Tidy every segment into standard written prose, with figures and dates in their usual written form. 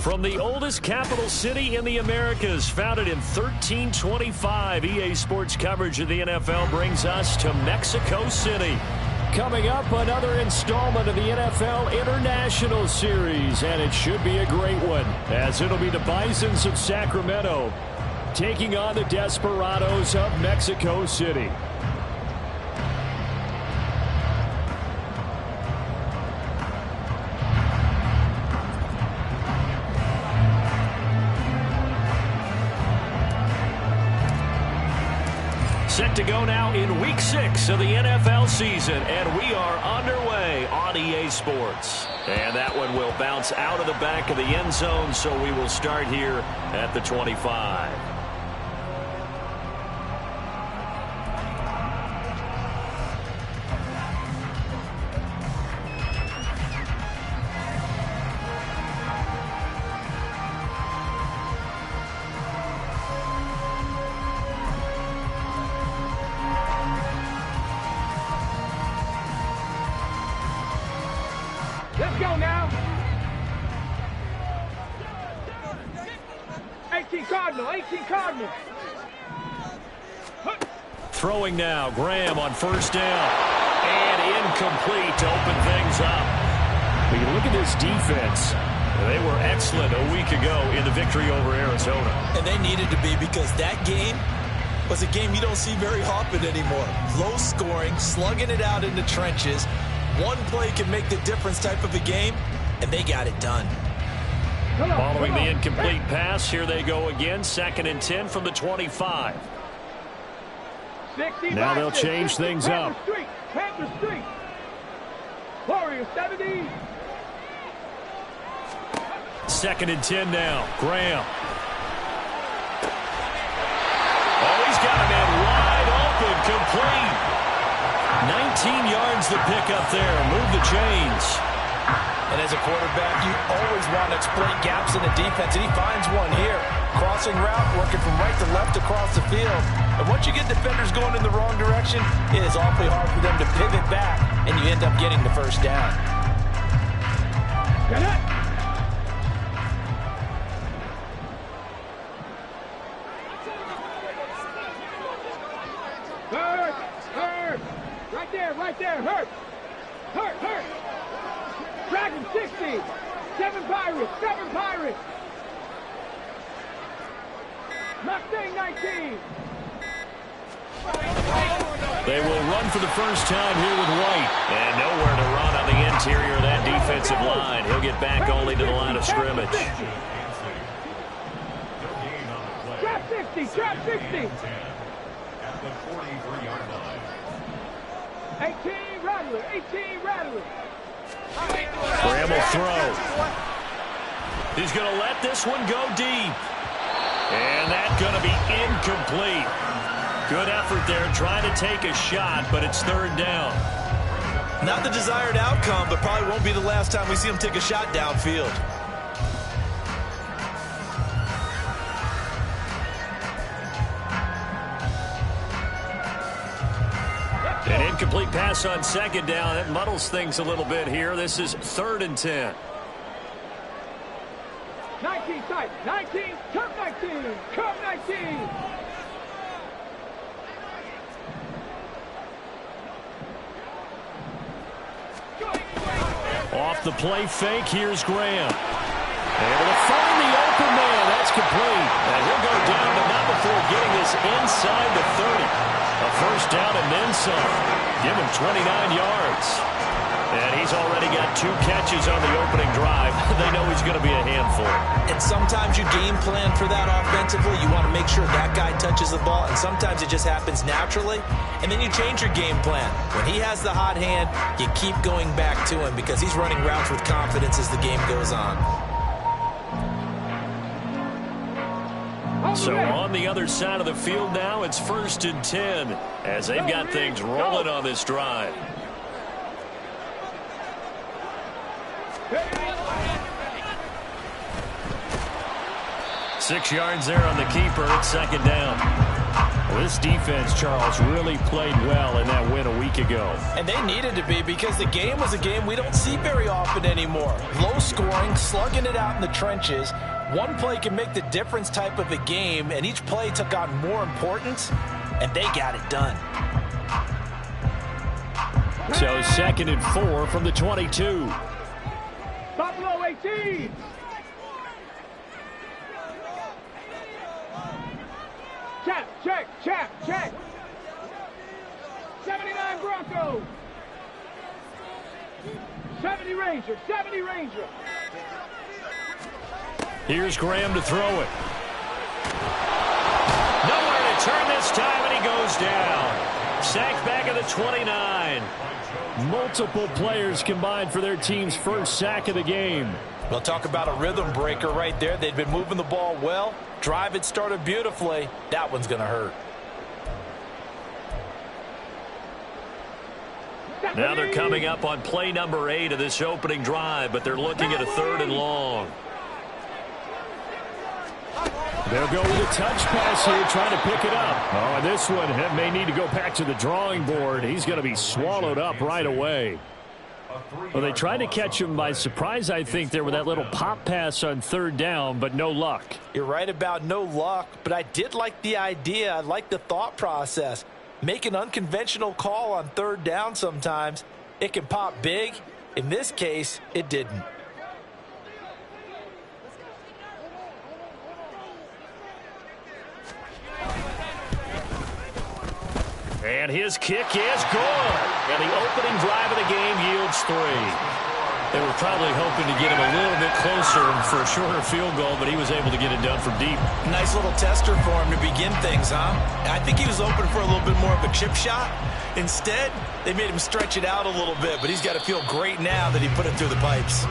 From the oldest capital city in the Americas, founded in 1325, EA Sports coverage of the NFL brings us to Mexico City. Coming up, another installment of the NFL International Series, and it should be a great one, as it'll be the Bisons of Sacramento taking on the Desperados of Mexico City. Set to go now in Week 6 of the NFL season, and we are underway on EA Sports. And that one will bounce out of the back of the end zone, so we will start here at the 25. Let's go now. 18 Cardinal. Throwing now, Graham on first down. And incomplete to open things up. But you look at this defense. They were excellent a week ago in the victory over Arizona. And they needed to be, because that game was a game you don't see very often anymore. Low scoring, slugging it out in the trenches. One play can make the difference type of a game, and they got it done. Following the incomplete pass, here they go again. 2nd and 10 from the 25. Now they'll change things up. Panther Street. Warrior 70. 2nd and 10 now. Graham. Oh, he's got a man wide open, complete. 19 yards the pick up there. Move the chains. And as a quarterback, you always want to exploit gaps in the defense, and he finds one here. Crossing route, working from right to left across the field. And once you get defenders going in the wrong direction, it is awfully hard for them to pivot back, and you end up getting the first down. Get it! Hurt! Right there, hurt! Dragon 60! 7 Pirates! Mustang 19! They will run for the first time here with White. And nowhere to run on the interior of that defensive line. He'll get back only to the line of scrimmage. Trap 60! At the 43-yard line. 18 Rattler! Graham will throw. He's going to let this one go deep. And that's going to be incomplete. Good effort there trying to take a shot, but it's 3rd down. Not the desired outcome, but probably won't be the last time we see him take a shot downfield. An incomplete pass on 2nd down. That muddles things a little bit here. This is 3rd and 10. 19 tight. 19. Curve 19. Off the play fake, here's Graham. Able to find the open man. That's complete. And he'll go down, but not before getting this inside the 30. A first down and then some. Give him 29 yards. And he's already got 2 catches on the opening drive. They know he's going to be a handful. And sometimes you game plan for that offensively. You want to make sure that guy touches the ball. And sometimes it just happens naturally. And then you change your game plan. When he has the hot hand, you keep going back to him because he's running routes with confidence as the game goes on. So on the other side of the field now, it's 1st and 10 as they've got things rolling on this drive. Six yards there on the keeper. It's 2nd down. This defense, Charles, really played well in that win a week ago. And they needed to be, because the game was a game we don't see very often anymore. Low scoring, slugging it out in the trenches. One play can make the difference type of a game, and each play took on more importance, and they got it done. So 2nd and 4 from the 22. Buffalo 18. Check. 79 Broncos. 70 Ranger. Here's Graham to throw it. Nowhere to turn this time, and he goes down. Sacked back at the 29. Multiple players combined for their team's first sack of the game. We'll talk about a rhythm breaker right there. They'd been moving the ball well. Drive had started beautifully. That one's going to hurt. Now they're coming up on play number 8 of this opening drive, but they're looking at a 3rd and long. They'll go with a touch pass here, trying to pick it up. Oh, and this one may need to go back to the drawing board. He's going to be swallowed up right away. Well, they tried to catch him by surprise, I think, there with that little pop pass on 3rd down, but no luck. You're right about no luck, but I did like the idea. I like the thought process. Make an unconventional call on 3rd down sometimes. It can pop big. In this case, it didn't. And his kick is good. And the opening drive of the game yields 3. They were probably hoping to get him a little bit closer for a shorter field goal, but he was able to get it done from deep. Nice little tester for him to begin things, huh? I think he was open for a little bit more of a chip shot. Instead, they made him stretch it out a little bit, but he's got to feel great now that he put it through the pipes.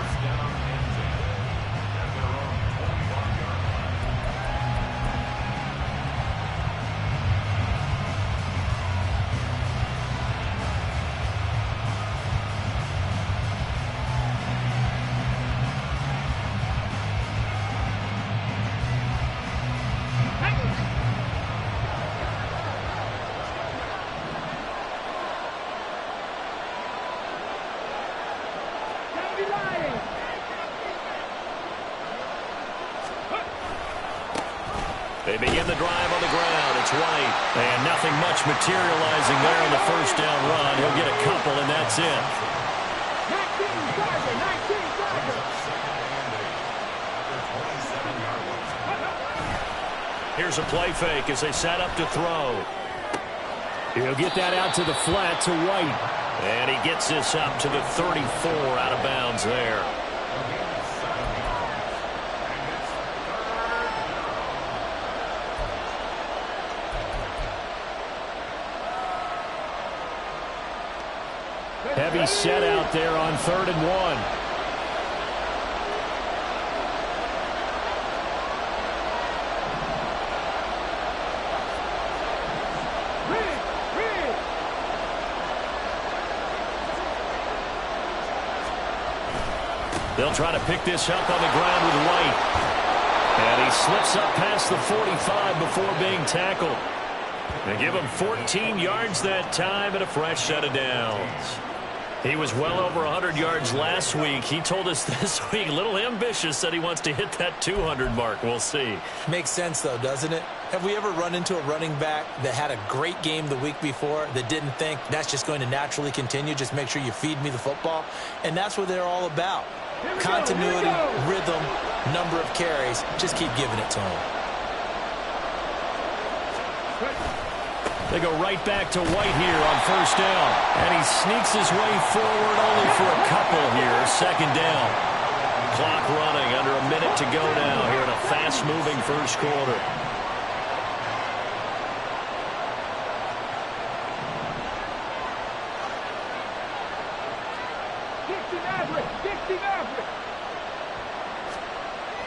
They begin the drive on the ground. It's White. And nothing much materializing there on the first down run. He'll get a couple, and that's it. 19 Tiger. Here's a play fake as they set up to throw. He'll get that out to the flat to White. And he gets this up to the 34 out of bounds there. Heavy set out there on 3rd and 1. They'll try to pick this up on the ground with White. And he slips up past the 45 before being tackled. They give him 14 yards that time and a fresh set of downs. He was well over 100 yards last week. He told us this week, a little ambitious, that he wants to hit that 200 mark. We'll see. Makes sense, though, doesn't it? Have we ever run into a running back that had a great game the week before that didn't think that's just going to naturally continue? Just make sure you feed me the football. And that's what they're all about. Continuity, rhythm, number of carries. Just keep giving it to him. They go right back to White here on first down. And he sneaks his way forward only for a couple here. 2nd down. Clock running, under a minute to go now here in a fast-moving first quarter.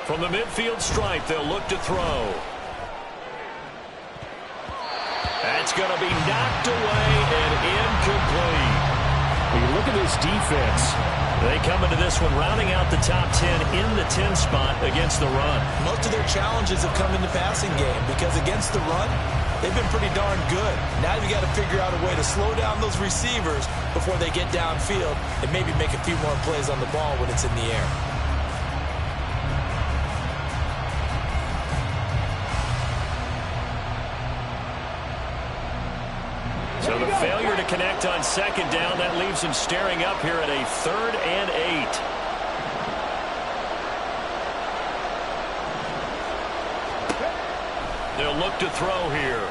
From the midfield stripe, they'll look to throw. That's going to be knocked away and incomplete. When you look at this defense, they come into this one rounding out the top 10 in the 10 spot against the run. Most of their challenges have come in the passing game because against the run, they've been pretty darn good. Now you got to figure out a way to slow down those receivers before they get downfield and maybe make a few more plays on the ball when it's in the air. So the failure to connect on second down, that leaves him staring up here at a 3rd and 8. They'll look to throw here.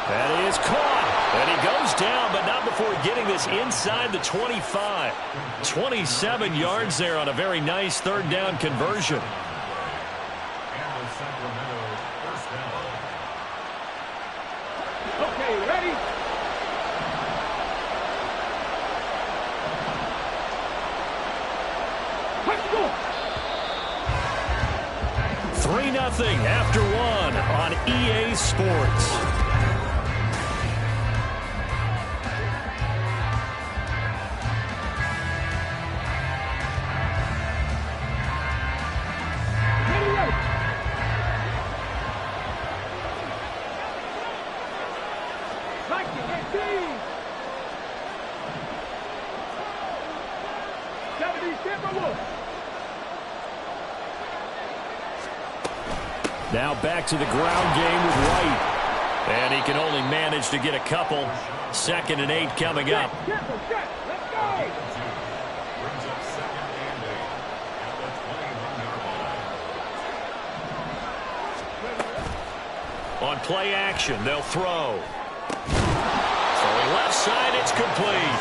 That is caught. And he goes down, but not before getting this inside the 25. 27 yards there on a very nice 3rd down conversion. And the Sacramento first down. Okay, ready? Let's go. 3-0 after 1 on EA Sports. Now back to the ground game with White. And he can only manage to get a couple. 2nd and 8 coming up. Let's go. Brings up 2nd and 8 at the 21-yard line. On play action, they'll throw. Throwing left side, it's complete.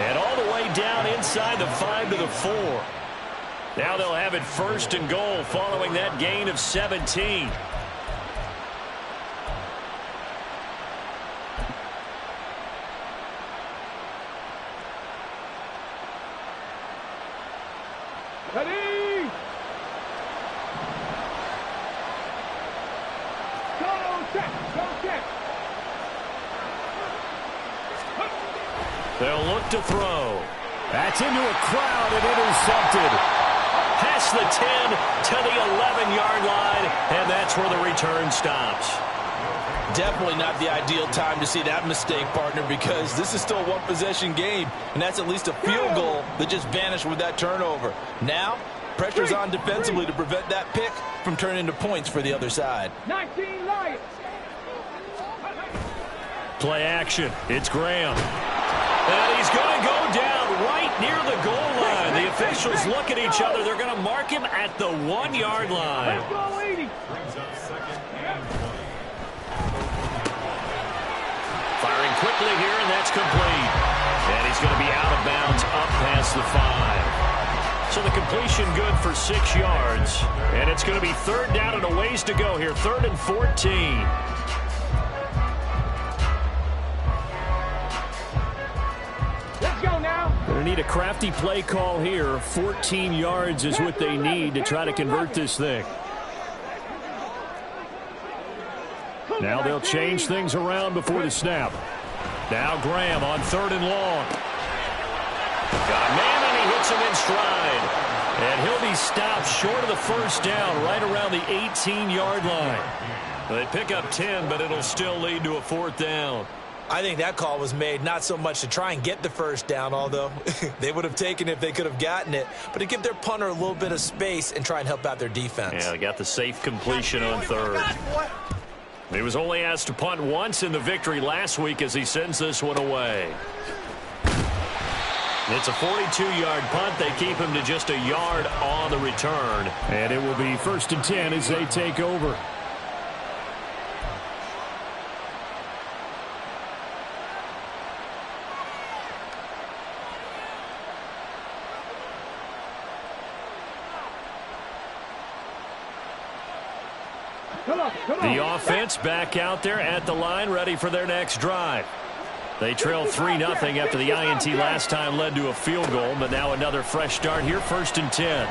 And all the way down inside the 5 to the 4. Now they'll have it 1st and goal following that gain of 17. Ready? Go check. They'll look to throw. That's into a crowd and intercepted. Past the 10 to the 11-yard line, and that's where the return stops. Definitely not the ideal time to see that mistake, partner, because this is still a one-possession game, and that's at least a field goal that just vanished with that turnover. Now, pressure's on defensively to prevent that pick from turning into points for the other side. 19 Lions. Play action. It's Graham. And he's going to go down right near the goal line. The officials look at each other. They're going to mark him at the 1-yard line. Let's go, 80. Brings up 2nd and 20. Firing quickly here, and that's complete. And he's going to be out of bounds up past the 5. So the completion good for 6 yards. And it's going to be 3rd down and a ways to go here. 3rd and 14. They need a crafty play call here. 14 yards is what they need to try to convert this thing. Now they'll change things around before the snap. Now Graham on 3rd and long. Got a man, and he hits him in stride. And he'll be stopped short of the 1st down right around the 18-yard line. They pick up 10, but it'll still lead to a 4th down. I think that call was made not so much to try and get the 1st down, although they would have taken it if they could have gotten it, but to give their punter a little bit of space and try and help out their defense. Yeah, they got the safe completion on 3rd. He was only asked to punt once in the victory last week as he sends this one away. It's a 42-yard punt. They keep him to just a yard on the return. And it will be 1st and 10 as they take over. The offense back out there at the line, ready for their next drive. They trailed 3-0 after the INT last time led to a field goal, but now another fresh start here, 1st and 10. A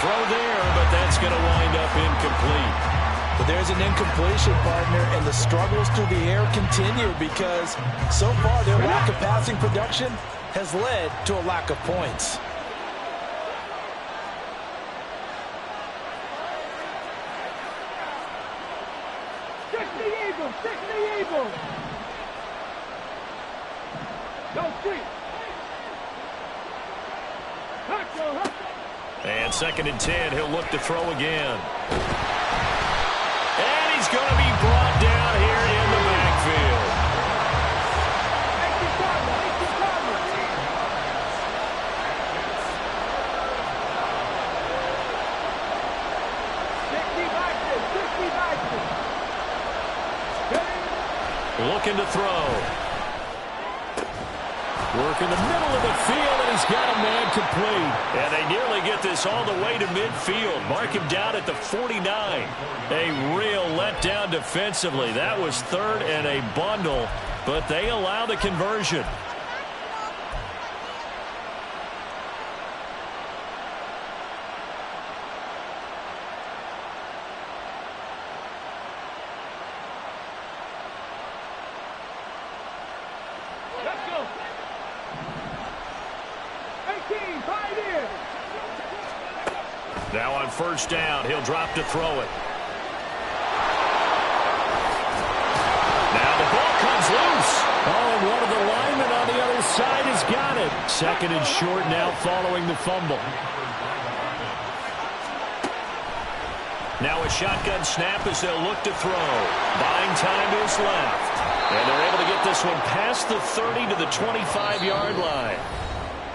throw there, but that's going to wind up incomplete. But there's an incompletion, partner, and the struggles through the air continue because so far their lack of passing production has led to a lack of points. the Eagles. Stick the Eagles. No street. Hustle. And 2nd and 10, he'll look to throw again. And he's going to be brought down here in the backfield. Make your cover. Make your cover. Looking to throw. Work in the middle of the field, and he's got a man complete. And they nearly get this all the way to midfield. Mark him down at the 49. A real letdown defensively. That was 3rd and a bundle, but they allow the conversion. Let's go. 18, 5 in. Now on 1st down, he'll drop to throw it. Now the ball comes loose. Oh, and one of the linemen on the other side has got it. 2nd and short now following the fumble. Now a shotgun snap as they'll look to throw. Buying time is left. And they're able to get this one past the 30 to the 25-yard line.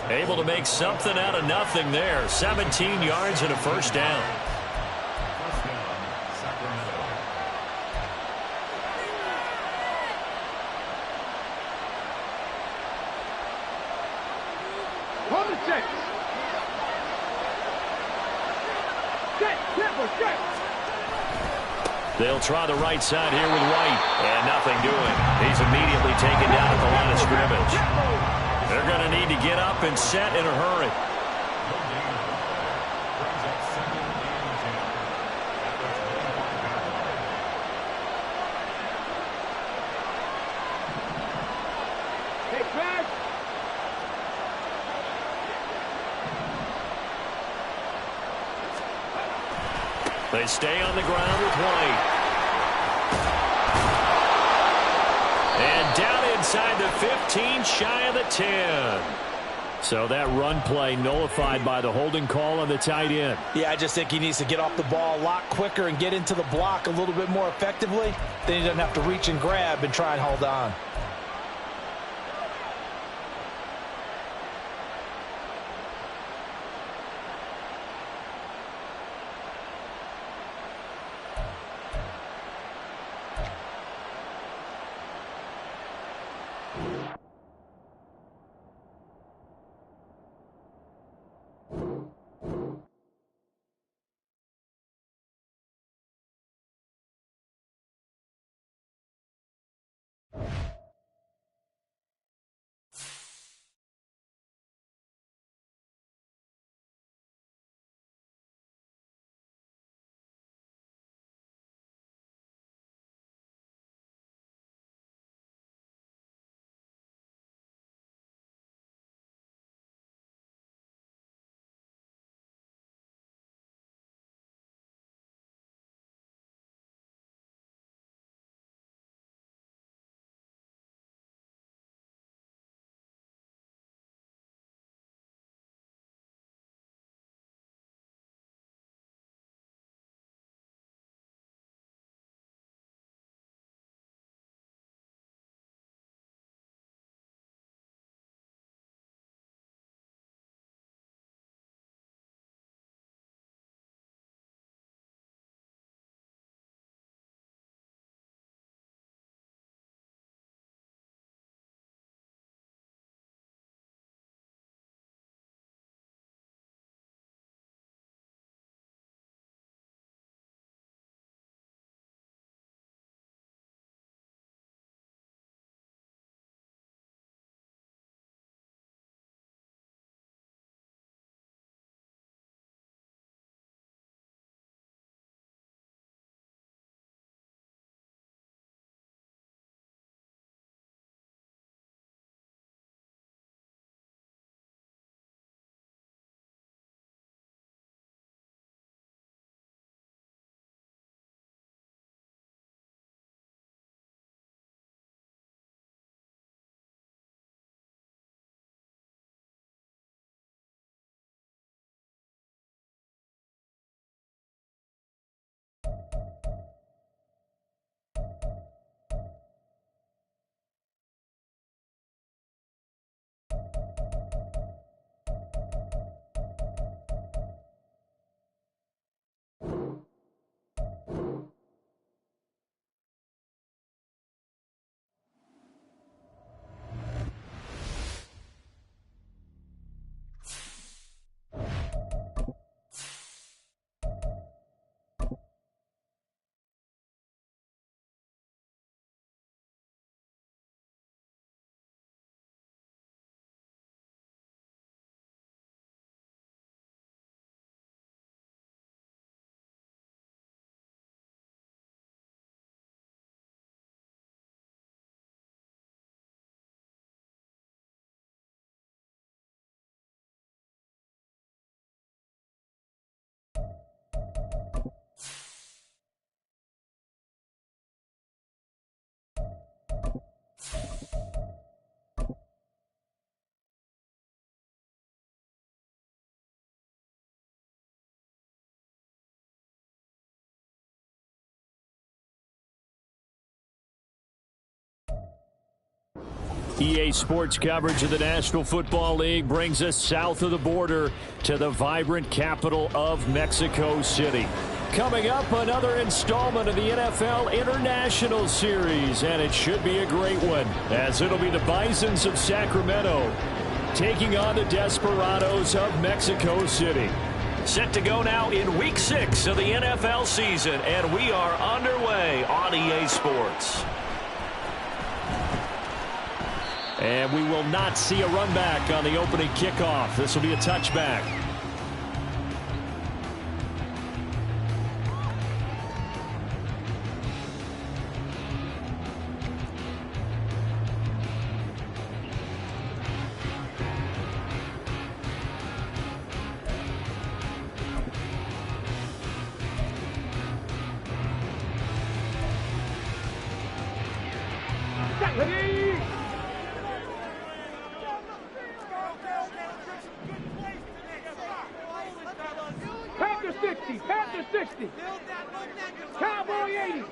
Able to make something out of nothing there. 17 yards and a 1st down. On the set. Set, temper, set. They'll try the right side here with White. And nothing doing. He's immediately taken down at the line of scrimmage. They're going to need to get up and set in a hurry. Take back. They stay on the ground with White. And down inside the 15, shy of the 10. So that run play nullified by the holding call on the tight end. Yeah, I just think he needs to get off the ball a lot quicker and get into the block a little bit more effectively. Then he doesn't have to reach and grab and try and hold on. EA Sports coverage of the National Football League brings us south of the border to the vibrant capital of Mexico City. Coming up, another installment of the NFL International Series, and it should be a great one, as it'll be the Bisons of Sacramento taking on the Desperados of Mexico City. Set to go now in Week 6 of the NFL season, and we are underway on EA Sports. And we will not see a run back on the opening kickoff. This will be a touchback. Panther 60, Panther 60. Cowboy 80.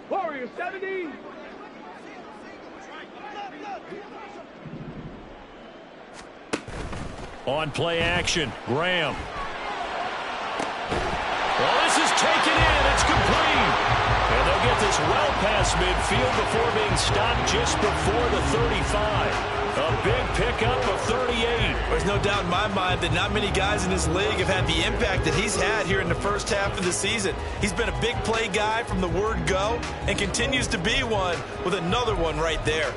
Warrior 70. On play action, Graham. Well, this is taken in. It's complete. And they'll get this well past midfield before being stopped just before the 35. A big pickup of 38. There's no doubt in my mind that not many guys in this league have had the impact that he's had here in the first half of the season. He's been a big play guy from the word go and continues to be one with another one right there.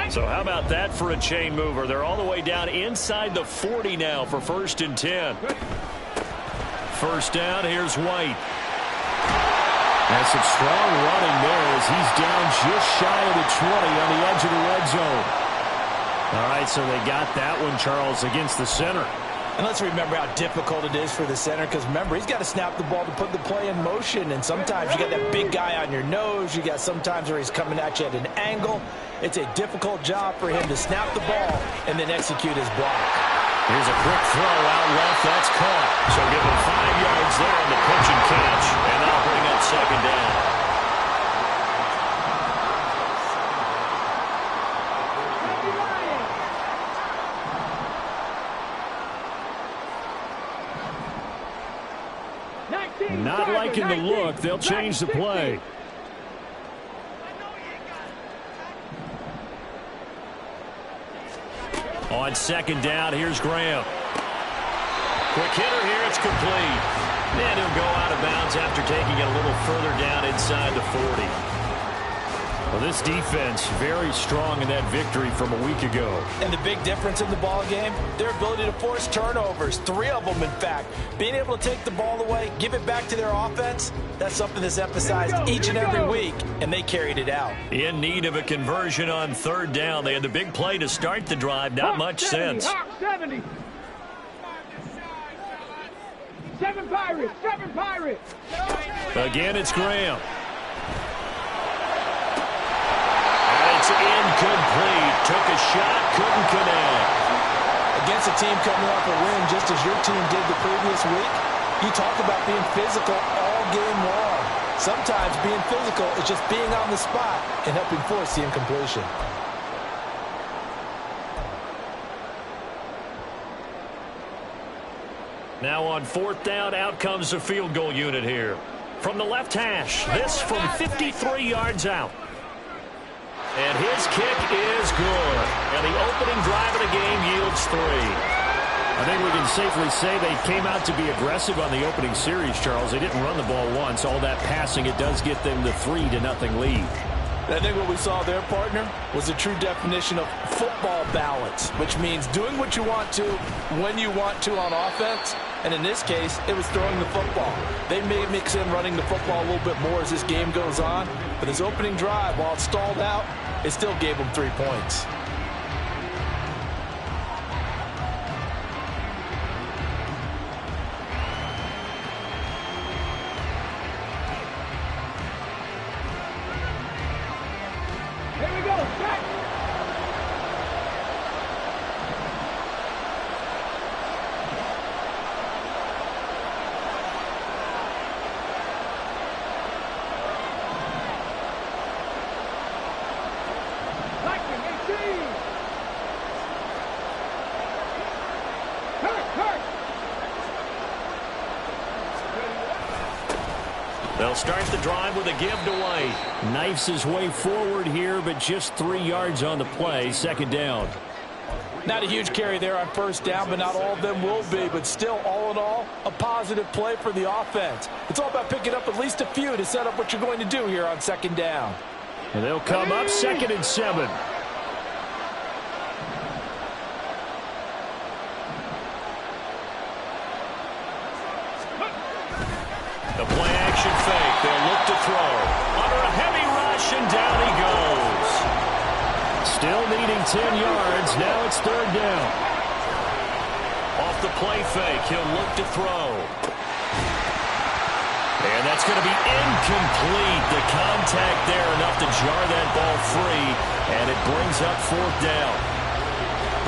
So how about that for a chain mover? They're all the way down inside the 40 now for 1st and 10. First down, here's White. That's some strong running there as he's down just shy of the 20 on the edge of the red zone. All right, so they got that one, Charles, against the center. And let's remember how difficult it is for the center, because remember, he's got to snap the ball to put the play in motion, and sometimes you got that big guy on your nose. You got sometimes where he's coming at you at an angle. It's a difficult job for him to snap the ball and then execute his block. Here's a quick throw out left. That's caught. So give him 5 yards there on the pitch and catch, and that'll bring up 2nd down. Not liking the look. They'll change the play. On 2nd down, here's Graham. Quick hitter here, it's complete. And he'll go out of bounds after taking it a little further down inside the 40. Well, this defense very strong in that victory from a week ago. And the big difference in the ball game, their ability to force turnovers, 3 of them in fact. Being able to take the ball away, give it back to their offense, that's something that's emphasized each and every week, and they carried it out. In need of a conversion on 3rd down. They had the big play to start the drive, not much sense. 70. 7 Pirates, 7 Pirates. Again, it's Graham. It's incomplete. Took a shot, couldn't connect. Against a team coming off a win just as your team did the previous week, you talk about being physical all game long. Sometimes being physical is just being on the spot and helping force the incompletion. Now on 4th down, out comes the field goal unit here. From the left hash, this from 53 yards out. And his kick is good. And the opening drive of the game yields 3. I think we can safely say they came out to be aggressive on the opening series, Charles. They didn't run the ball once. All that passing, it does get them the 3-0 lead. I think what we saw there, partner, was a true definition of football balance, which means doing what you want to when you want to on offense. And in this case, it was throwing the football. They may mix in running the football a little bit more as this game goes on. But his opening drive, while it stalled out, it still gave him 3 points. Here we go. Back. They'll start the drive with a give to White. Knifes his way forward here, but just 3 yards on the play. 2nd down. Not a huge carry there on 1st down, but not all of them will be. But still, all in all, a positive play for the offense. It's all about picking up at least a few to set up what you're going to do here on 2nd down. And they'll come up 2nd and 7. The play action fake. They'll look to throw. Under a heavy rush, and down he goes. Still needing 10 yards. Now it's 3rd down. Off the play fake, he'll look to throw. And that's going to be incomplete. The contact there enough to jar that ball free, and it brings up 4th down.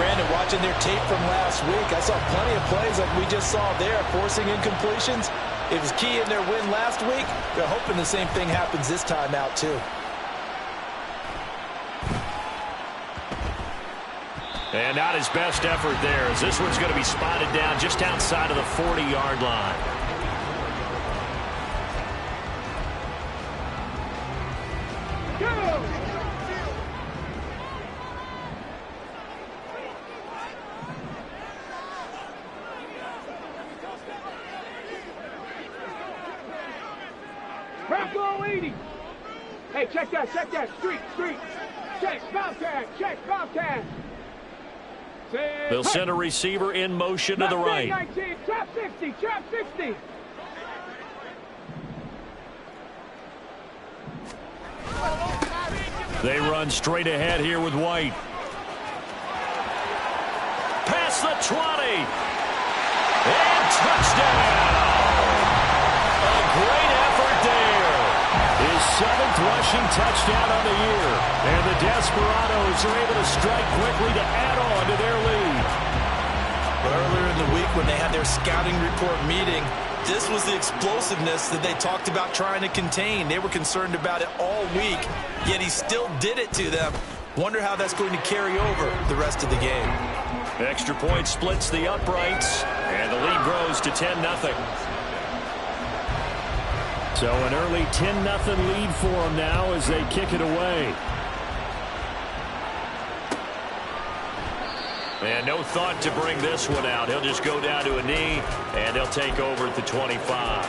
Brandon, watching their tape from last week, I saw plenty of plays like we just saw there, forcing incompletions. It was key in their win last week. They're hoping the same thing happens this time out, too. And not his best effort there, as this one's going to be spotted down just outside of the 40-yard line. Bravo 80. Hey, check that. Street. Check, Bobcat. They'll send a receiver in motion to the right. 19, trap 60. They run straight ahead here with White. Past the 20. And touchdown. A great effort there. His 7th rushing touchdown on the year. And the Desperados are able to strike quickly to add on to their lead. But earlier in the week when they had their scouting report meeting, this was the explosiveness that they talked about trying to contain. They were concerned about it all week, yet he still did it to them. Wonder how that's going to carry over the rest of the game. Extra point splits the uprights, and the lead grows to 10-0. So an early 10-0 lead for them now as they kick it away. And no thought to bring this one out. He'll just go down to a knee, and he'll take over at the 25.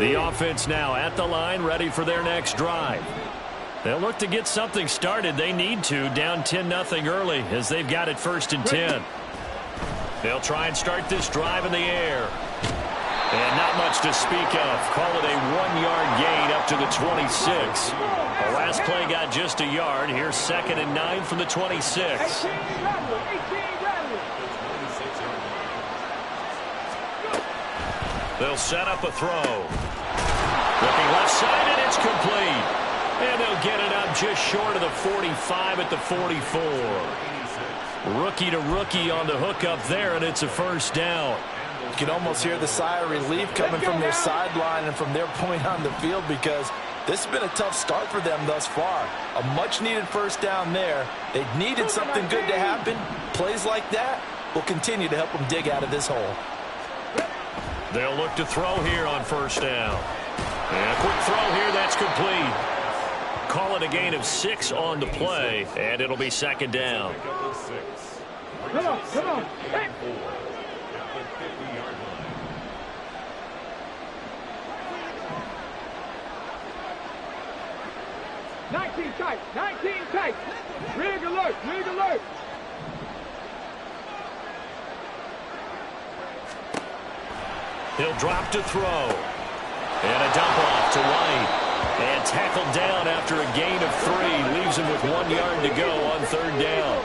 The offense now at the line, ready for their next drive. They'll look to get something started. They need to, down 10-0 early, as they've got it 1st and 10. They'll try and start this drive in the air. And not much yards to speak of. Call it a 1-yard gain up to the 26. The last play got just a yard. Here's 2nd and 9 from the 26. They'll set up a throw. Looking left side, and it's complete. And they'll get it up just short of the 45 at the 44. Rookie to rookie on the hook up there, and it's a first down. You can almost hear the sigh of relief coming from their sideline and from their point on the field, because this has been a tough start for them thus far. A much-needed first down there. They needed something good to happen. Plays like that will continue to help them dig out of this hole. They'll look to throw here on first down. And a quick throw here, that's complete. Call it a gain of 6 on the play, and it'll be 2nd down. Come on, come on. Hey. 19 tight, 19 tight. Rig alert, rig alert. He'll drop to throw. And a dump off to White. And tackled down after a gain of 3. Leaves him with 1 yard to go on 3rd down.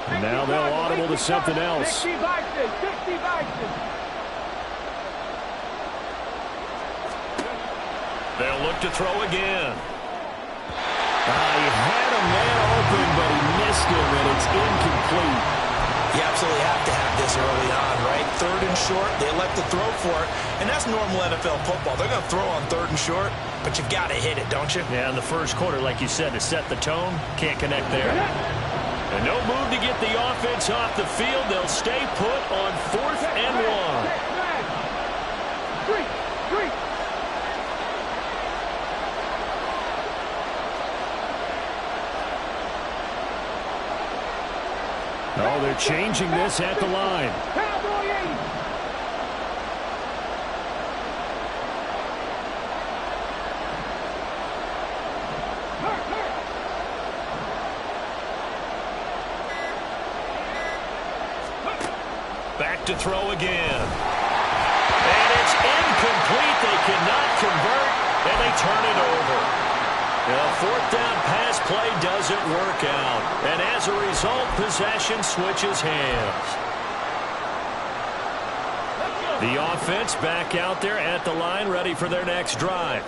And now they'll audible to something else. 60 boxes, 60 boxes. They'll look to throw again. He had a man open, but he missed him, and it's incomplete. You absolutely have to have this early on, right? 3rd and short, they elect to throw for it, and that's normal NFL football. They're going to throw on 3rd and short, but you've got to hit it, don't you? Yeah, in the first quarter, like you said, to set the tone, can't connect there. And no move to get the offense off the field. They'll stay put on 4th and 1. 3. Oh, they're changing this at the line. Cowboy 80. Back to throw again. And it's incomplete. They cannot convert, and they turn it over. The 4th down pass play doesn't work out. And as a result, possession switches hands. The offense back out there at the line, ready for their next drive.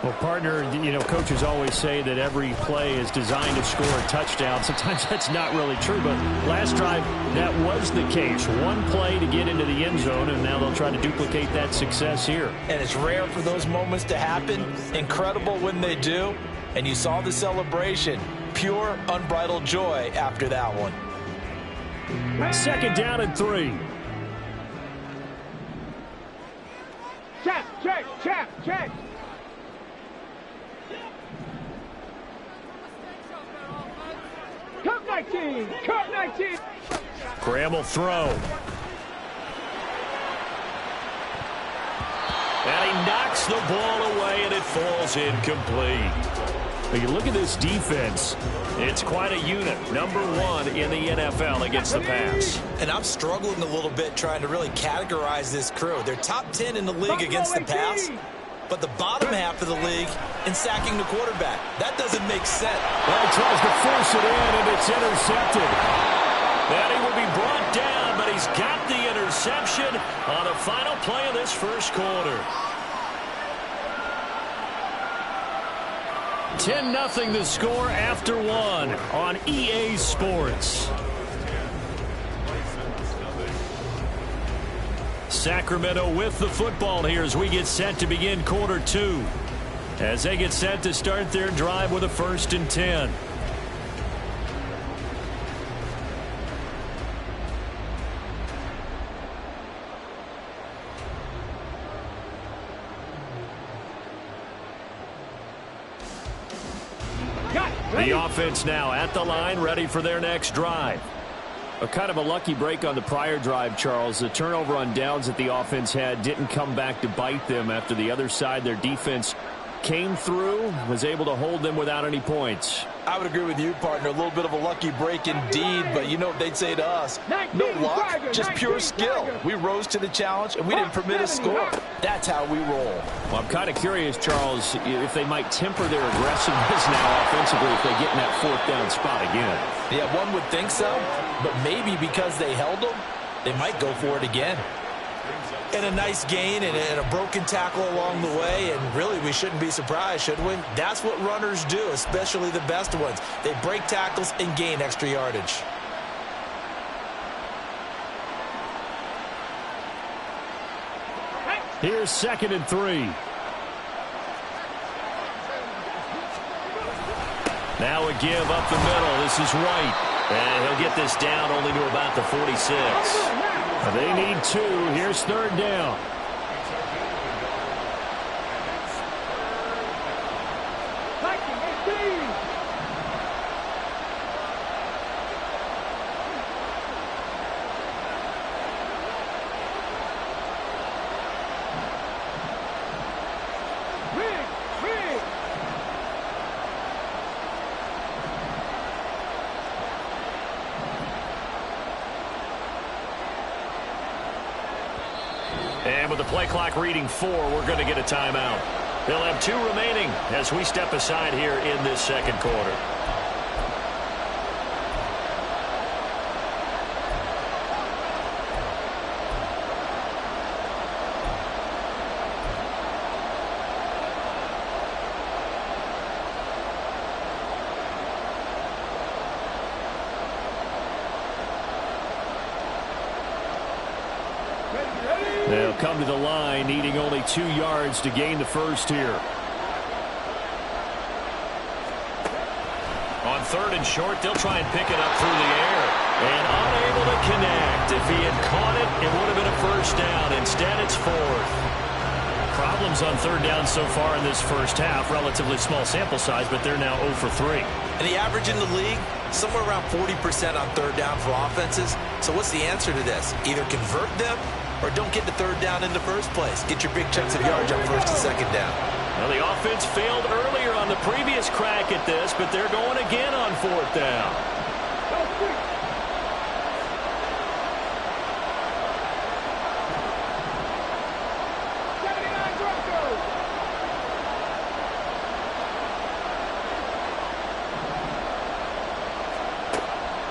Well, partner, you know, coaches always say that every play is designed to score a touchdown. Sometimes that's not really true, but last drive, that was the case. One play to get into the end zone, and now they'll try to duplicate that success here. And it's rare for those moments to happen. Incredible when they do. And you saw the celebration. Pure, unbridled joy after that one. 2nd down and 3. Check. Cut 19. Graham will throw. And he knocks the ball away, and it falls incomplete. But you look at this defense. It's quite a unit. Number 1 in the NFL against the pass. And I'm struggling a little bit trying to really categorize this crew. They're top 10 in the league against the pass, but the bottom half of the league in sacking the quarterback. That doesn't make sense. Well, he tries to force it in, and it's intercepted. And he will be brought down, but he's got the interception on the final play of this first quarter. 10-0 the score after 1 on EA Sports. Sacramento with the football here as we get set to begin quarter 2. As they get set to start their drive with a 1st and 10. The offense now at the line, ready for their next drive. A kind of a lucky break on the prior drive, Charles. The turnover on downs that the offense had didn't come back to bite them after the other side. Their defense came through, was able to hold them without any points. I would agree with you, partner. A little bit of a lucky break indeed, but you know what they'd say to us. No luck, just pure skill. We rose to the challenge, and we didn't permit a score. That's how we roll. Well, I'm kind of curious, Charles, if they might temper their aggressiveness now offensively if they get in that fourth down spot again. Yeah, one would think so, but maybe because they held them, they might go for it again. And a nice gain and a broken tackle along the way, and really we shouldn't be surprised, should we? That's what runners do, especially the best ones. They break tackles and gain extra yardage. Here's 2nd and 3. Now a give up the middle. This is White. And he'll get this down only to about the 46. They need 2. Here's 3rd down. And with the play clock reading 4, we're going to get a timeout. They'll have 2 remaining as we step aside here in this second quarter. They'll come to the line, needing only 2 yards to gain the first here. On 3rd and short, they'll try and pick it up through the air. And unable to connect. If he had caught it, it would have been a first down. Instead, it's 4th. Problems on 3rd down so far in this first half. Relatively small sample size, but they're now 0 for 3. And the average in the league, somewhere around 40% on 3rd down for offenses. So what's the answer to this? Either convert them or don't get to 3rd down in the first place. Get your big chunks of yards on 1st and 2nd down. Well, the offense failed earlier on the previous crack at this, but they're going again on 4th down.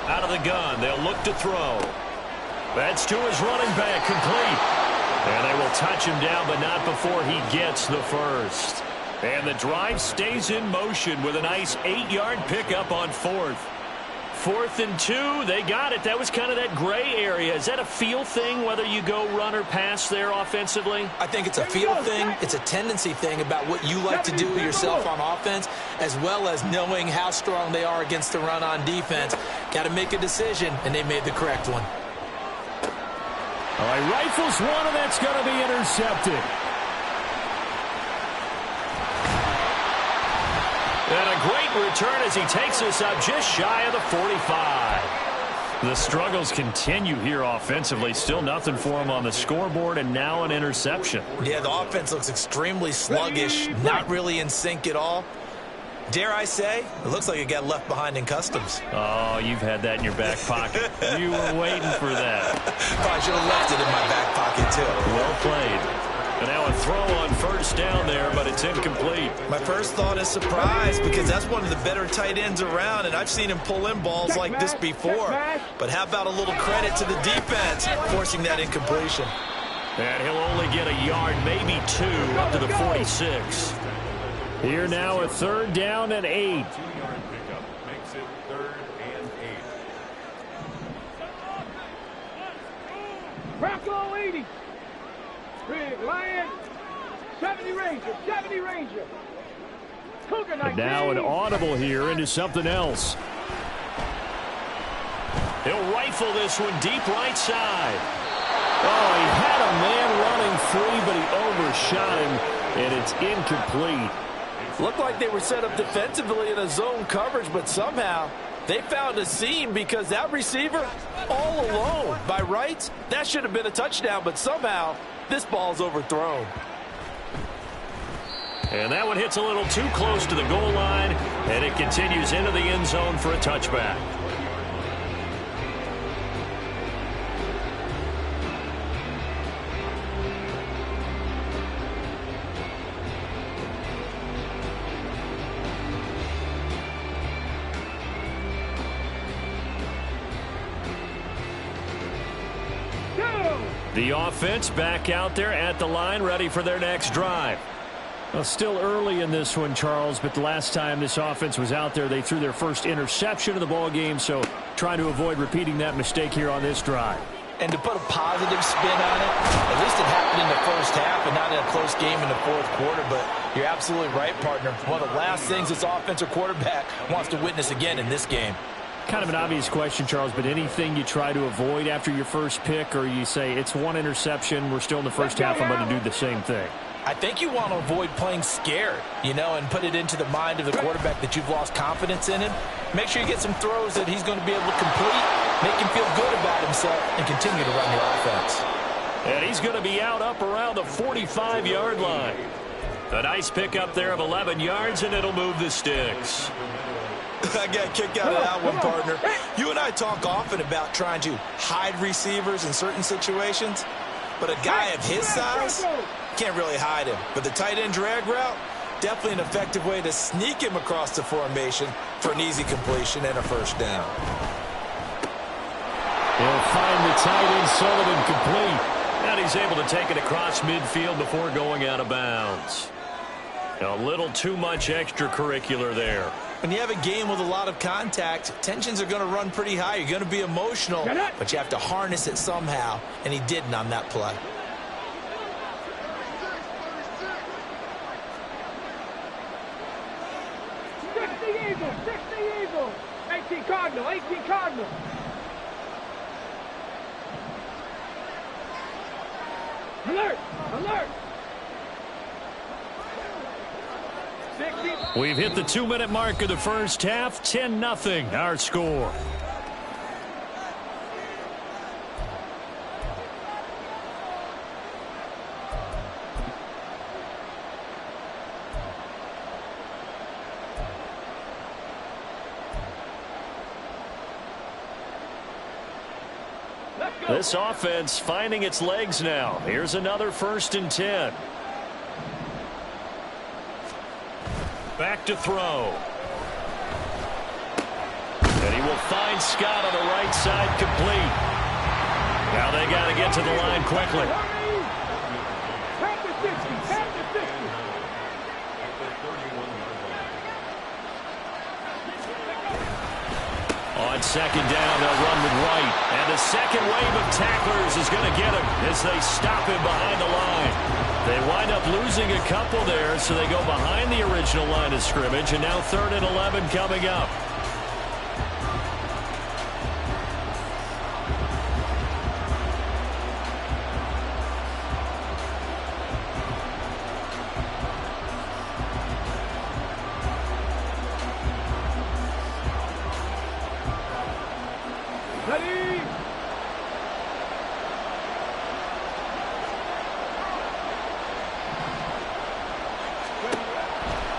Out of the gun, they'll look to throw. That's to his running back, complete. And they will touch him down, but not before he gets the first. And the drive stays in motion with a nice 8-yard pickup on 4th. 4th and 2, they got it. That was kind of that gray area. Is that a feel thing, whether you go run or pass there offensively? I think it's a feel thing. It's a tendency thing about what you like to do yourself on offense, as well as knowing how strong they are against the run on defense. Got to make a decision, and they made the correct one. All right, rifles one, and that's going to be intercepted. And a great return as he takes us up just shy of the 45. The struggles continue here offensively. Still nothing for him on the scoreboard, and now an interception. Yeah, the offense looks extremely sluggish, not really in sync at all. Dare I say, it looks like it got left behind in customs. Oh, you've had that in your back pocket. You were waiting for that. Probably should have left it in my back pocket, too. Well played. And now a throw on 1st down there, but it's incomplete. My first thought is surprise, because that's one of the better tight ends around, and I've seen him pull in balls like this before. But how about a little credit to the defense forcing that incompletion? And he'll only get a yard, maybe 2, up to the 46. Here now a 3rd down and 8. 2-yard pickup makes it 3rd and 8. Bronco 80. Big Lion. 70 Ranger. 70 Ranger. Cougar 19. And now an audible here into something else. He'll rifle this one deep right side. Oh, he had a man running free, but he overshot him, and it's incomplete. Looked like they were set up defensively in a zone coverage, but somehow they found a seam because that receiver all alone. By rights, that should have been a touchdown, but somehow this ball's overthrown. And that one hits a little too close to the goal line, and it continues into the end zone for a touchback. The offense back out there at the line, ready for their next drive. Well, still early in this one, Charles, but the last time this offense was out there, they threw their first interception of the ball game, so trying to avoid repeating that mistake here on this drive. And to put a positive spin on it, at least it happened in the first half and not in a close game in the fourth quarter, but you're absolutely right, partner. One of the last things this offensive quarterback wants to witness again in this game. Kind of an obvious question, Charles, but anything you try to avoid after your first pick, or you say it's one interception, we're still in the first half, I'm going to do the same thing? I think you want to avoid playing scared, and put it into the mind of the quarterback that you've lost confidence in him. Make sure you get some throws that he's going to be able to complete, make him feel good about himself, and continue to run your offense. And he's going to be out up around the 45-yard line. A nice pickup there of 11 yards, and it'll move the sticks. I got a kick out of that one, partner. You and I talk often about trying to hide receivers in certain situations, but a guy of his size can't really hide him. But the tight end drag route, definitely an effective way to sneak him across the formation for an easy completion and a first down. He'll find the tight end Sullivan complete. And he's able to take it across midfield before going out of bounds. A little too much extracurricular there. When you have a game with a lot of contact, tensions are going to run pretty high. You're going to be emotional, but you have to harness it somehow, and he didn't on that play. Fix the Eagle. 18 Cardinal, 18 Cardinal. Alert, alert. We've hit the 2-minute mark of the first half. 10-0 our score. This offense finding its legs now. Here's another 1st and 10. Back to throw. And he will find Scott on the right side complete. Now they got to get to the line quickly. On 2nd down, they'll run with Wright. And the second wave of tacklers is going to get him as they stop him behind the line. They wind up losing a couple there, so they go behind the original line of scrimmage, and now 3rd and 11 coming up.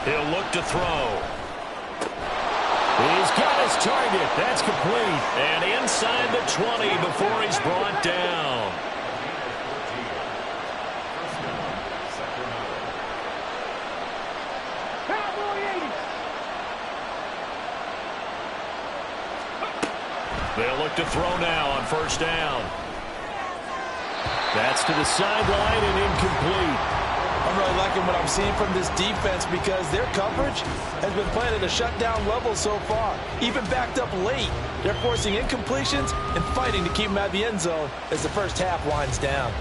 He'll look to throw. He's got his target. That's complete. And inside the 20 before he's brought down. They'll look to throw now on 1st down. That's to the sideline and incomplete. I'm really liking what I'm seeing from this defense because their coverage has been playing at a shutdown level so far. Even backed up late, they're forcing incompletions and fighting to keep them out of the end zone as the first half winds down.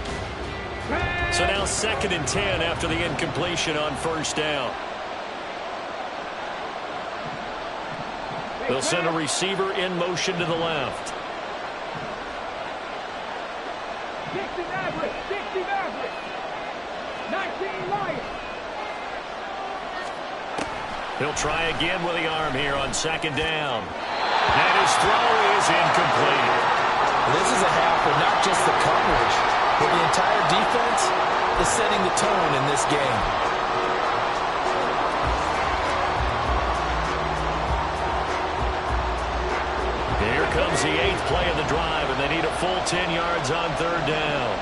So now 2nd and 10 after the incompletion on 1st down. They'll send a receiver in motion to the left. 60 Maverick, 60 Maverick. 19 Lions. He'll try again with the arm here on 2nd down. And his throw is incomplete. This is a half where not just the coverage, but the entire defense is setting the tone in this game. becomes the 8th play of the drive, and they need a full 10 yards on 3rd down.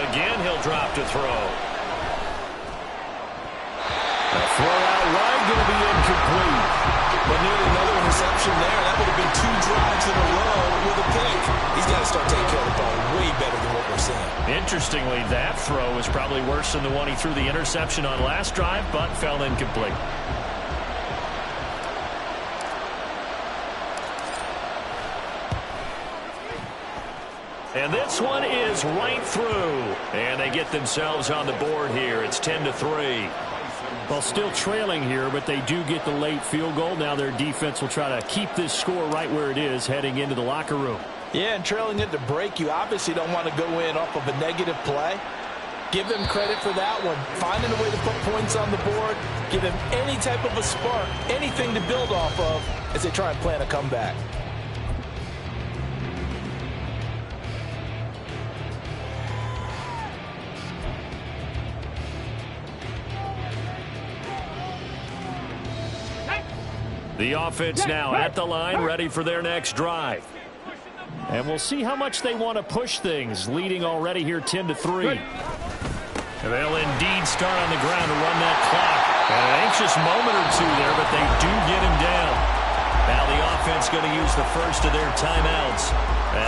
Again, he'll drop to throw. A throw out wide, going to be incomplete. But nearly another interception there. That would have been 2 drives in a row with a pick. He's got to start taking care of the ball way better than what we're seeing. Interestingly, that throw was probably worse than the one he threw the interception on last drive, but fell incomplete. And this one is right through. And they get themselves on the board here. It's 10-3. Well, still trailing here, but they do get the late field goal. Now their defense will try to keep this score right where it is heading into the locker room. Yeah, and trailing it to break, you obviously don't want to go in off of a negative play. Give them credit for that one. Finding a way to put points on the board. Give them any type of a spark, anything to build off of as they try and plan a comeback. The offense now at the line, ready for their next drive. And we'll see how much they want to push things, leading already here 10-3. They'll indeed start on the ground to run that clock. And an anxious moment or two there, but they do get him down. Now the offense going to use the first of their timeouts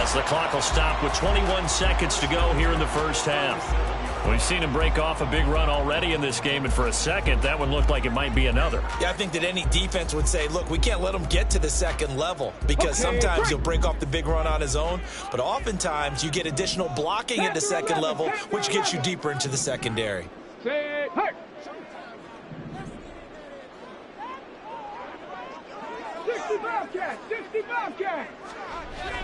as the clock will stop with 21 seconds to go here in the first half. We've seen him break off a big run already in this game, and for a second, that one looked like it might be another. Yeah, I think that any defense would say, look, we can't let him get to the second level because sometimes he'll break off the big run on his own, but oftentimes you get additional blocking at the second level, which gets you deeper into the secondary. Set, hurt. 60 Bobcat, 60 Bobcat.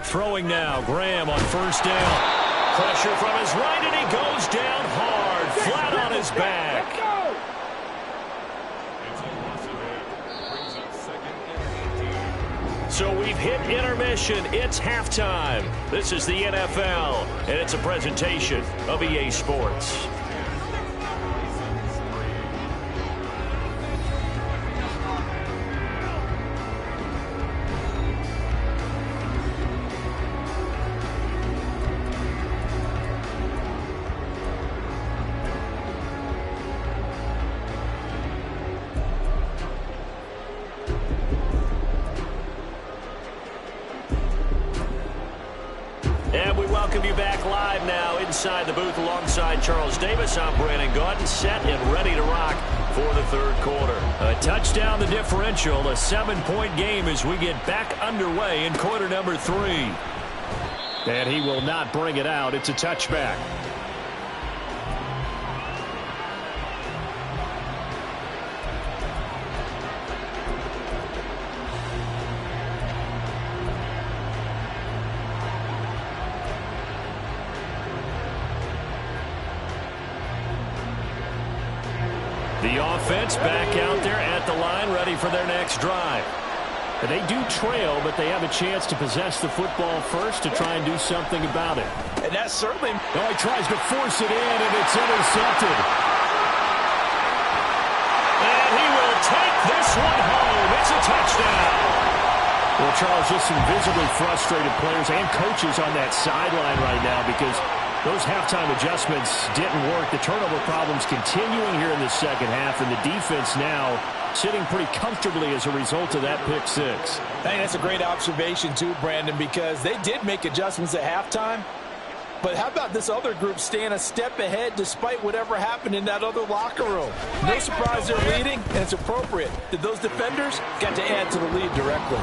Throwing now, Graham on first down. Pressure from his right, and he goes down hard, flat on his back. Let's go. So we've hit intermission. It's halftime. This is the NFL, and it's a presentation of EA Sports. And we welcome you back live now inside the booth alongside Charles Davis. I'm Brandon Gaudin, set and ready to rock for the third quarter. A touchdown the differential, a 7-point game as we get back underway in quarter number 3. And he will not bring it out. It's a touchback. The offense back out there at the line, ready for their next drive. And they do trail, but they have a chance to possess the football first to try and do something about it. And that's certainly... Oh, he tries to force it in, and it's intercepted. And he will take this one home. It's a touchdown. Well, Charles, just some visibly frustrated players and coaches on that sideline right now because those halftime adjustments didn't work. The turnover problems continuing here in the second half, and the defense now sitting pretty comfortably as a result of that pick six. I think that's a great observation too, Brandon, because they did make adjustments at halftime. But how about this other group staying a step ahead despite whatever happened in that other locker room? No surprise they're leading, and it's appropriate that those defenders got to add to the lead directly.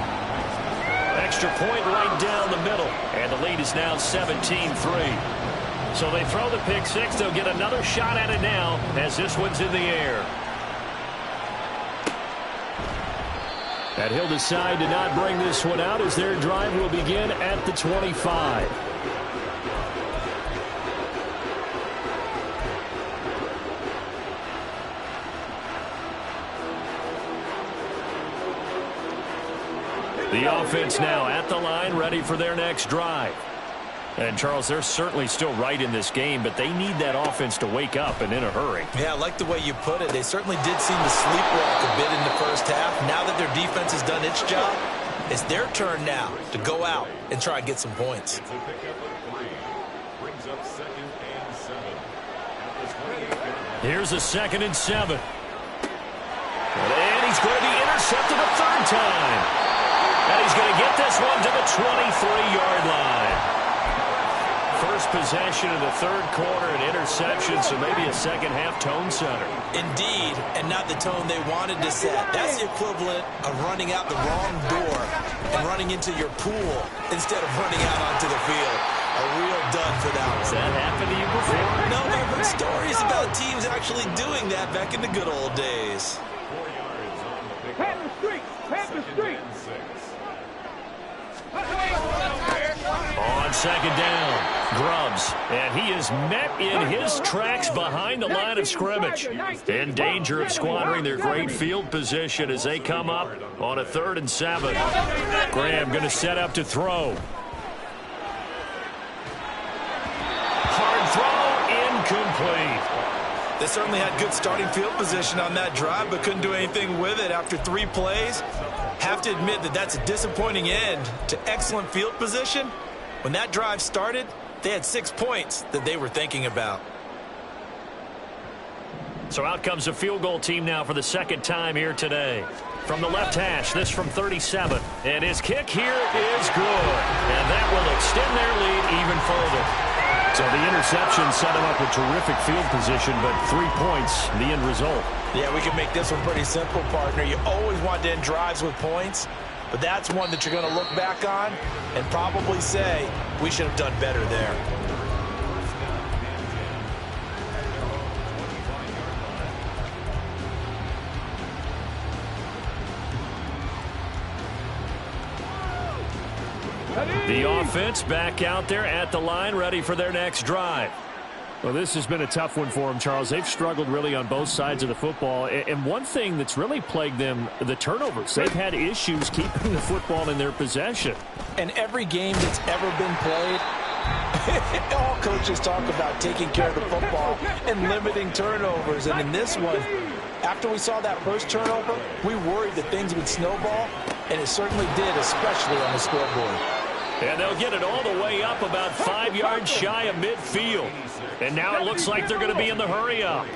Extra point right down the middle, and the lead is now 17-3. So they throw the pick six. They'll get another shot at it now as this one's in the air. And he'll decide to not bring this one out as their drive will begin at the 25. The offense now at the line, ready for their next drive. And, Charles, they're certainly still right in this game, but they need that offense to wake up and in a hurry. Yeah, I like the way you put it. They certainly did seem to sleepwalk a bit in the first half. Now that their defense has done its job, It's their turn now to go out and try and get some points. It's a pickup of 3. Brings up 2nd and 7. At the 28-yard line. Here's a 2nd and 7. And he's going to be intercepted a third time. And he's going to get this one to the 23-yard line. First possession of the third quarter, an interception, so maybe a second-half tone setter. Indeed, and not the tone they wanted to set. That's the equivalent of running out the wrong door and running into your pool instead of running out onto the field. A real dud for that one. Has that happened to you before? No, but I've heard stories about teams actually doing that back in the good old days. 4 yards on the pickup. Pat the street. Pat the street. 2nd and 6. On second down, Grubbs, and he is met in his tracks behind the line of scrimmage. In danger of squandering their great field position as they come up on a 3rd and 7. Graham going to set up to throw. Hard throw, incomplete. They certainly had good starting field position on that drive, but couldn't do anything with it after 3 plays. Have to admit that that's a disappointing end to excellent field position. When that drive started, they had 6 points that they were thinking about. So out comes a field goal team now for the second time here today. From the left hash, this from 37. And his kick here is good. And that will extend their lead even further. So the interception set him up with terrific field position, but 3 points, the end result. Yeah, we can make this one pretty simple, partner. You always want to end drives with points, but that's one that you're going to look back on and probably say, we should have done better there. The offense back out there at the line, ready for their next drive. Well, this has been a tough one for them, Charles. They've struggled really on both sides of the football. And one thing that's really plagued them, the turnovers. They've had issues keeping the football in their possession. And every game that's ever been played, all coaches talk about taking care of the football and limiting turnovers. And in this one, after we saw that first turnover, we worried that things would snowball, and it certainly did, especially on the scoreboard. And they'll get it all the way up about 5 yards shy of midfield. And now it looks like they're going to be in the hurry-up.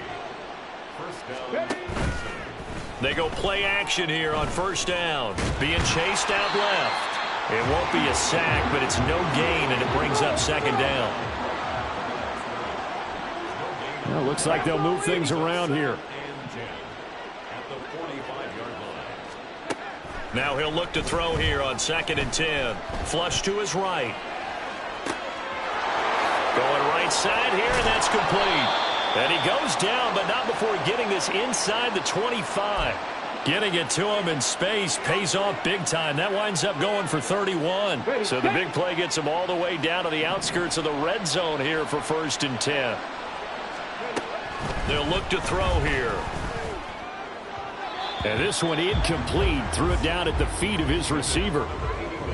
They go play action here on first down. Being chased out left. It won't be a sack, but it's no gain, and it brings up second down. Well, looks like they'll move things around here. Now he'll look to throw here on 2nd and 10. Flush to his right. Going right side here, and that's complete. And he goes down, but not before getting this inside the 25. Getting it to him in space pays off big time. That winds up going for 31. So the big play gets him all the way down to the outskirts of the red zone here for 1st and 10. They'll look to throw here. And this one incomplete. Threw it down at the feet of his receiver.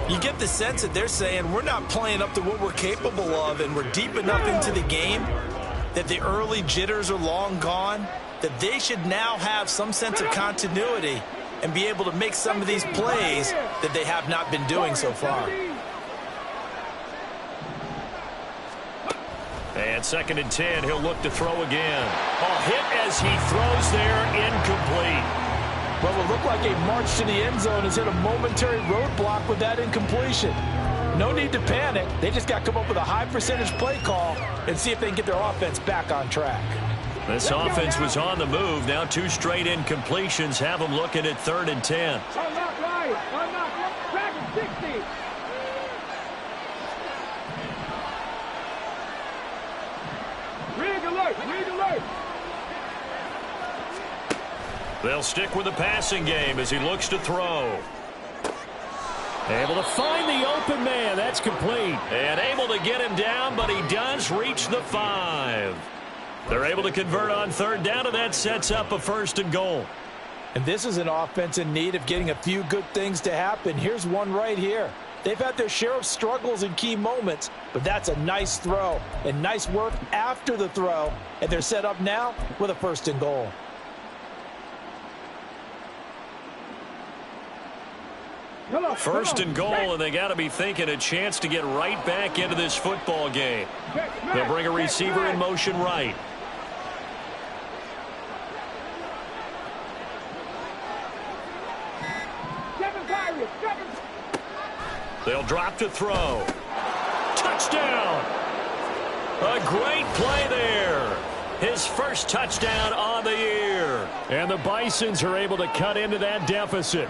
You get the sense that they're saying we're not playing up to what we're capable of, and we're deep enough into the game that the early jitters are long gone, that they should now have some sense of continuity and be able to make some of these plays that they have not been doing so far. And 2nd and 10, he'll look to throw again. A hit as he throws there, incomplete. Well, it looked like a march to the end zone has hit a momentary roadblock with that incompletion. No need to panic. They just got to come up with a high percentage play call and see if they can get their offense back on track. This offense was on the move. Now 2 straight incompletions have them looking at 3rd and 10. Unlock right. Unlock left. Dragon 60. Rig alert. Rig alert. They'll stick with the passing game as he looks to throw. Able to find the open man. That's complete. And able to get him down, but he does reach the 5. They're able to convert on 3rd down, and that sets up a 1st and goal. And this is an offense in need of getting a few good things to happen. Here's one right here. They've had their share of struggles in key moments, but that's a nice throw and nice work after the throw. And they're set up now with a 1st and goal. . ' First and goal, and they got to be thinking a chance to get right back into this football game. They'll bring a receiver in motion right. They'll drop to throw. Touchdown! A great play there. His first touchdown on the year. And the Bisons are able to cut into that deficit.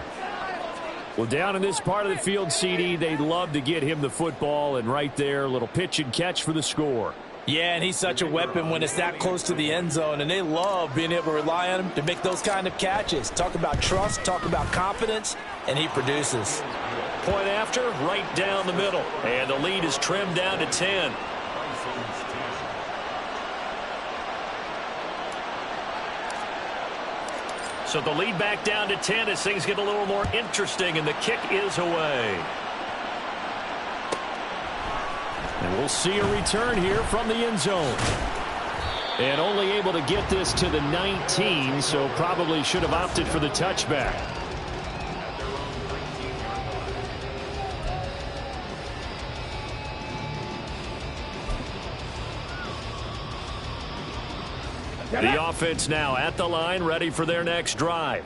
Well, down in this part of the field, CD, they'd love to get him the football, and right there, a little pitch and catch for the score. Yeah, and he's such a weapon when it's that close to the end zone, and they love being able to rely on him to make those kind of catches. Talk about trust, talk about confidence, and he produces. Point after, right down the middle. And the lead is trimmed down to 10. So the lead back down to 10 as things get a little more interesting, and the kick is away. And we'll see a return here from the end zone. And only able to get this to the 19, so probably should have opted for the touchback. The offense now at the line, ready for their next drive.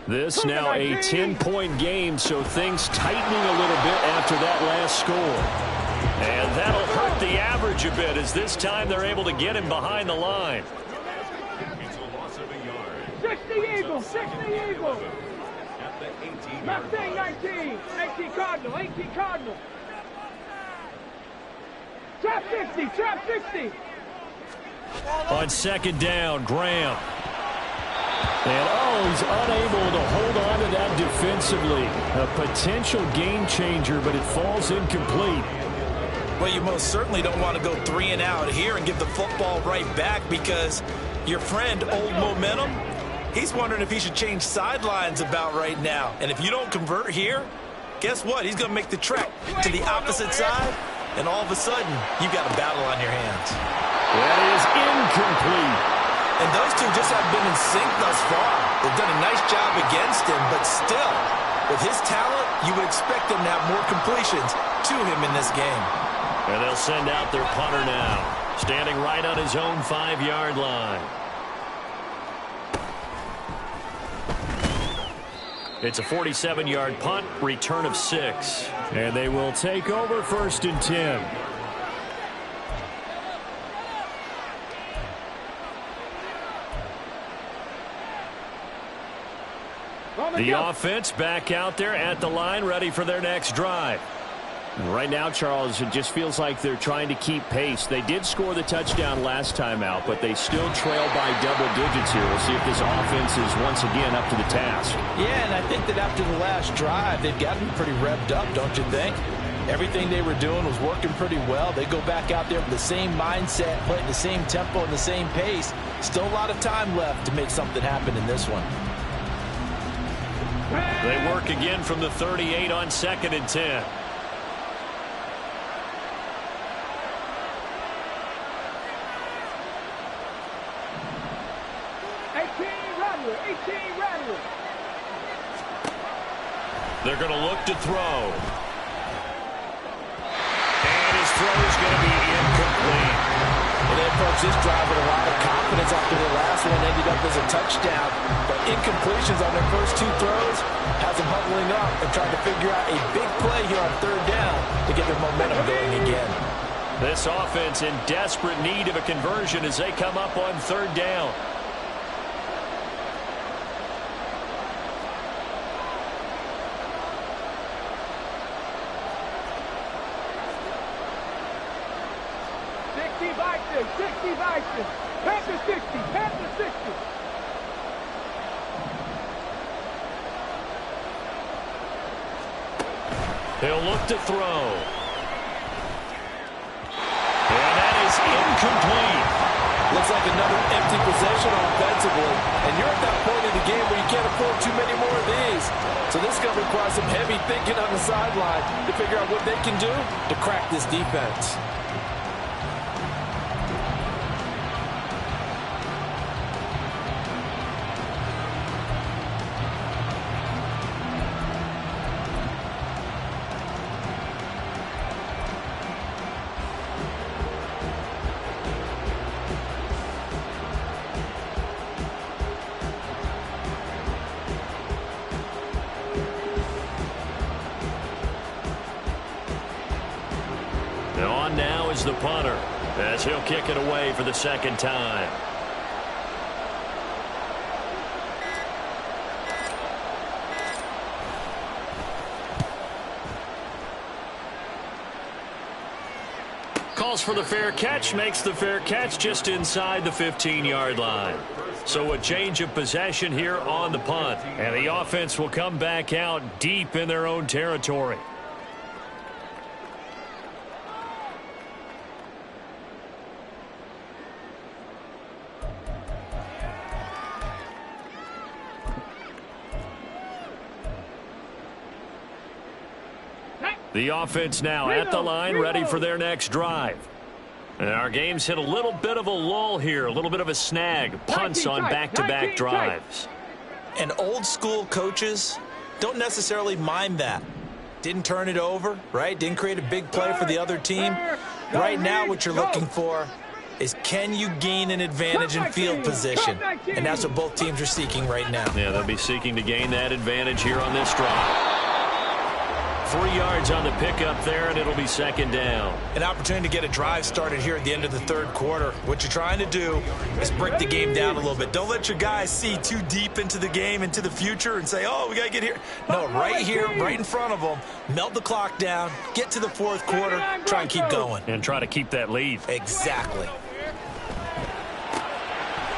This now a 10-point game, so things tightening a little bit after that last score. And that'll hurt the average a bit, as this time they're able to get him behind the line. It's a loss of a yard. 60 Eagles, 60 Eagles. At the 18-yard Mustang line. 19, 18 Cardinal, 18 Cardinal. Trap 50, trap 50. On second down, Graham. And, he's unable to hold on to that defensively. A potential game changer, but it falls incomplete. Well, you most certainly don't want to go 3 and out here and give the football right back, because your friend, Old Momentum, he's wondering if he should change sidelines about right now. And if you don't convert here, guess what? He's going to make the trek to the opposite side, and all of a sudden, you've got a battle on your hands. That is incomplete. And those two just haven't been in sync thus far. They've done a nice job against him, but still, with his talent, you would expect them to have more completions to him in this game. And they'll send out their punter now, standing right on his own 5-yard line. It's a 47-yard punt, return of 6. And they will take over first and 10. The offense back out there at the line, ready for their next drive. Right now, Charles, it just feels like they're trying to keep pace. They did score the touchdown last time out, but they still trail by double digits here. We'll see if this offense is once again up to the task. Yeah, and I think that after the last drive, they've gotten pretty revved up, don't you think? Everything they were doing was working pretty well. They go back out there with the same mindset, playing the same tempo and the same pace. Still a lot of time left to make something happen in this one. They work again from the 38 on second and 10. They're going to look to throw. And his throw is going to be incomplete. And they approach this drive with a lot of confidence after the last one ended up as a touchdown. But incompletions on their first 2 throws has them huddling up and trying to figure out a big play here on third down to get their momentum going again. This offense in desperate need of a conversion as they come up on third down. Panther 60, Panther 60. He'll look to throw. And that is incomplete. Looks like another empty possession offensively. And you're at that point in the game where you can't afford too many more of these. So this is going to require some heavy thinking on the sideline to figure out what they can do to crack this defense. goes the punter, as he'll kick it away for the second time. Calls for the fair catch, makes the fair catch just inside the 15-yard line. So a change of possession here on the punt. And the offense will come back out deep in their own territory. The offense now at the line, ready for their next drive. And our game's hit a little bit of a lull here, a little bit of a snag. Punts on back-to-back drives. And old school coaches don't necessarily mind that. Didn't turn it over, right? Didn't create a big play for the other team. Right now what you're looking for is, can you gain an advantage in field position? And that's what both teams are seeking right now. Yeah, they'll be seeking to gain that advantage here on this drive. 3 yards on the pickup there, and it'll be second down. An opportunity to get a drive started here at the end of the third quarter. What you're trying to do is break the game down a little bit. Don't let your guys see too deep into the game, into the future, and say, oh, we got to get here. No, right here, right in front of them. Melt the clock down, get to the fourth quarter, try and keep going. And try to keep that lead. Exactly.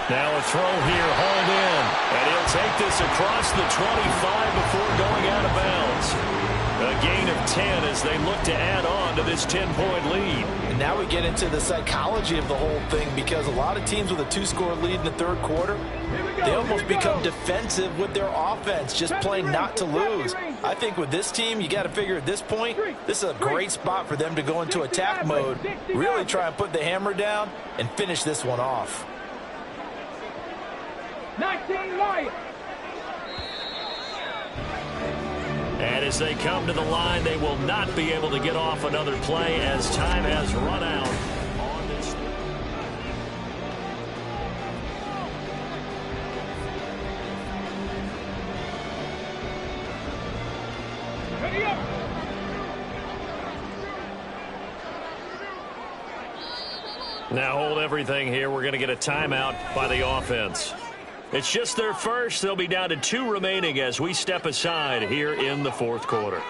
Now a throw here, hauled in. And he'll take this across the 25 before going out of bounds. A gain of 10 as they look to add on to this 10-point lead. And now we get into the psychology of the whole thing, because a lot of teams with a 2-score lead in the third quarter, they almost become defensive with their offense, just playing not to lose. I think with this team, you got to figure at this point, this is a great spot for them to go into attack mode, really try and put the hammer down and finish this one off. 19 Lions. And as they come to the line, they will not be able to get off another play as time has run out on this. Ready up. Now hold everything here. We're going to get a timeout by the offense. It's just their first. They'll be down to 2 remaining as we step aside here in the fourth quarter.